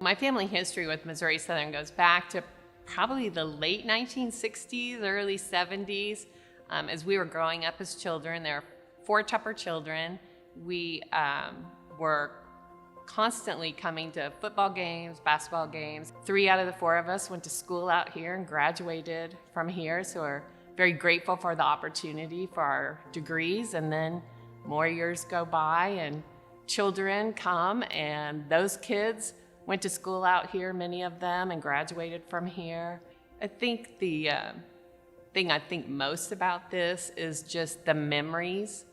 My family history with Missouri Southern goes back to probably the late 1960s, early 70s. As we were growing up as children, there are 4 Tupper children. We were constantly coming to football games, basketball games. 3 out of the 4 of us went to school out here and graduated from here, so we're very grateful for the opportunity for our degrees. And then more years go by and children come, and those kids went to school out here, many of them, and graduated from here. I think the thing I think most about this is just the memories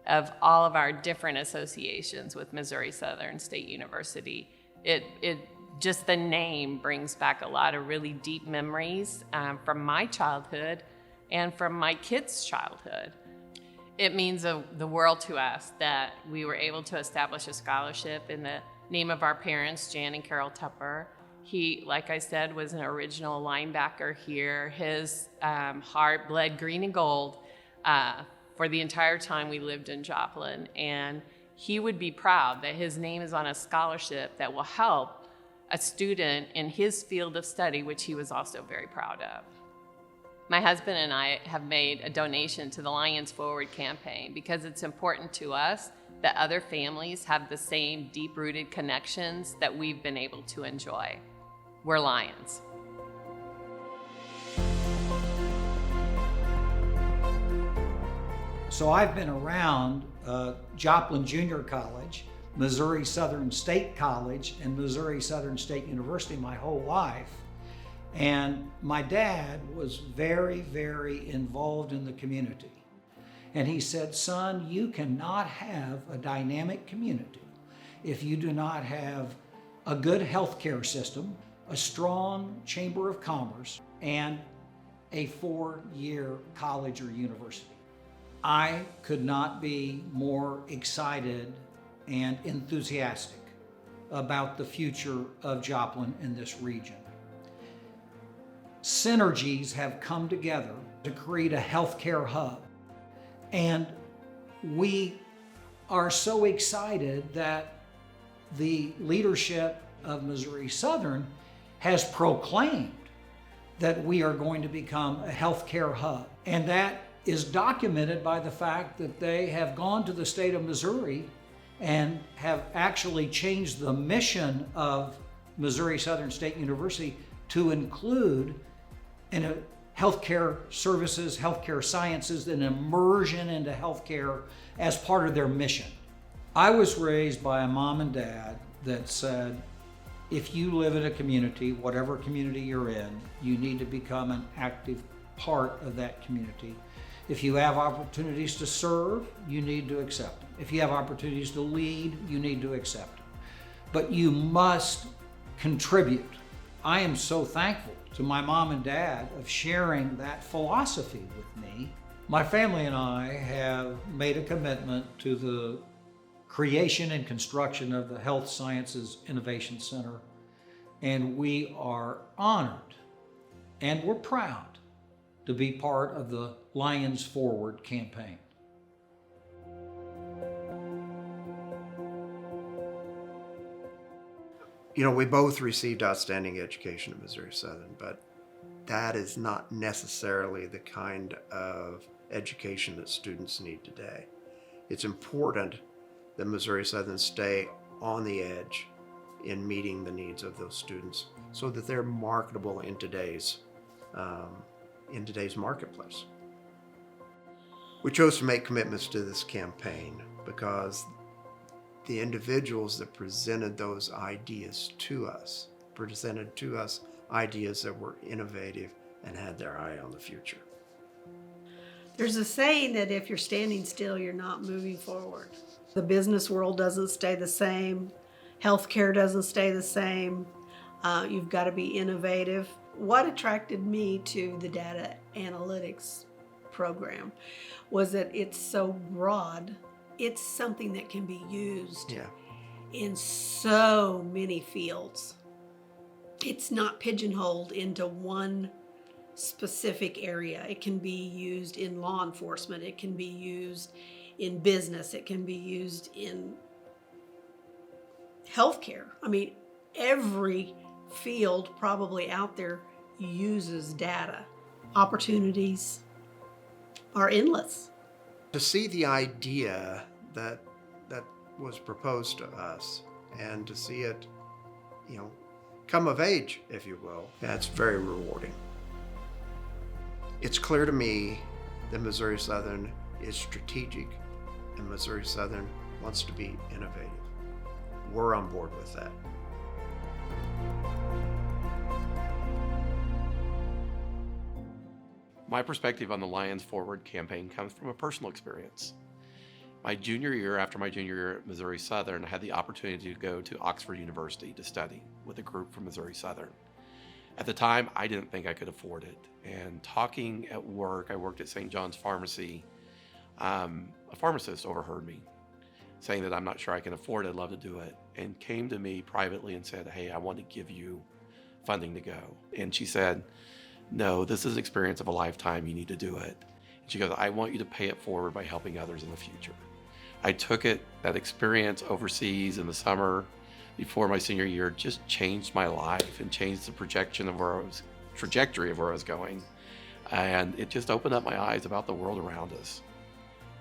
of all of our different associations with Missouri Southern State University. It just the name brings back a lot of really deep memories from my childhood and from my kids' childhood. It means the world to us that we were able to establish a scholarship in the name of our parents, Jan and Carol Tupper. He, like I said, was an original linebacker here. His heart bled green and gold for the entire time we lived in Joplin. And he would be proud that his name is on a scholarship that will help a student in his field of study, which he was also very proud of. My husband and I have made a donation to the Lions Forward campaign because it's important to us that other families have the same deep-rooted connections that we've been able to enjoy. We're Lions. So I've been around Joplin Junior College, Missouri Southern State College, and Missouri Southern State University my whole life. And my dad was very, very involved in the community. And he said, son, you cannot have a dynamic community if you do not have a good healthcare system, a strong chamber of commerce, and a 4-year college or university. I could not be more excited and enthusiastic about the future of Joplin in this region. Synergies have come together to create a healthcare hub. And we are so excited that the leadership of Missouri Southern has proclaimed that we are going to become a healthcare hub. And that is documented by the fact that they have gone to the state of Missouri and have actually changed the mission of Missouri Southern State University to include healthcare services, healthcare sciences, and immersion into healthcare as part of their mission. I was raised by a mom and dad that said, if you live in a community, whatever community you're in, you need to become an active part of that community. If you have opportunities to serve, you need to accept them. If you have opportunities to lead, you need to accept them. But you must contribute. I am so thankful to my mom and dad of sharing that philosophy with me. My family and I have made a commitment to the creation and construction of the Health Sciences Innovation Center, and we are honored and we're proud to be part of the Lions Forward campaign. You know, we both received outstanding education at Missouri Southern, but that is not necessarily the kind of education that students need today. It's important that Missouri Southern stay on the edge in meeting the needs of those students so that they're marketable in today's marketplace. We chose to make commitments to this campaign because the individuals that presented those ideas to us ideas that were innovative and had their eye on the future. There's a saying that if you're standing still, you're not moving forward. The business world doesn't stay the same. Healthcare doesn't stay the same. You've got to be innovative. What attracted me to the data analytics program was that it's so broad. It's something that can be used in so many fields. It's not pigeonholed into one specific area. It can be used in law enforcement. It can be used in business. It can be used in healthcare. I mean, every field probably out there uses data. Opportunities are endless. To see the idea that was proposed to us and to see it, come of age, if you will, that's very rewarding. It's clear to me that Missouri Southern is strategic and Missouri Southern wants to be innovative. We're on board with that. My perspective on the Lions Forward campaign comes from a personal experience. After my junior year at Missouri Southern, I had the opportunity to go to Oxford University to study with a group from Missouri Southern. At the time, I didn't think I could afford it. And talking at work, I worked at St. John's Pharmacy. A pharmacist overheard me saying that I'm not sure I can afford it, I'd love to do it, and came to me privately and said, hey, I want to give you funding to go. And she said, no, this is an experience of a lifetime, you need to do it. And she goes, I want you to pay it forward by helping others in the future. I took that experience overseas in the summer before my senior year just changed my life and changed the trajectory of where I was going. And it just opened up my eyes about the world around us.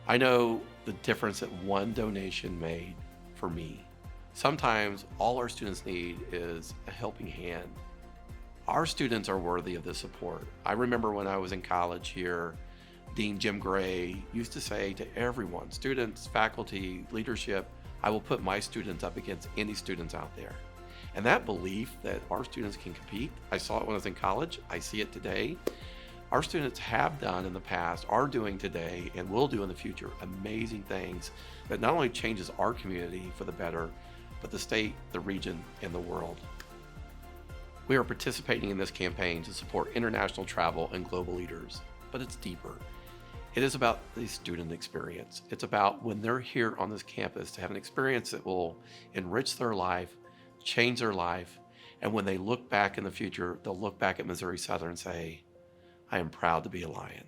I know the difference that one donation made for me. Sometimes all our students need is a helping hand. Our students are worthy of this support. I remember when I was in college here, Dean Jim Gray used to say to everyone, students, faculty, leadership, I will put my students up against any students out there. And that belief that our students can compete, I saw it when I was in college, I see it today. Our students have done in the past, are doing today, and will do in the future amazing things that not only changes our community for the better, but the state, the region, and the world. We are participating in this campaign to support international travel and global leaders, but it's deeper. It is about the student experience. It's about when they're here on this campus to have an experience that will enrich their life, change their life, and when they look back in the future, they'll look back at Missouri Southern and say, I am proud to be a Lion.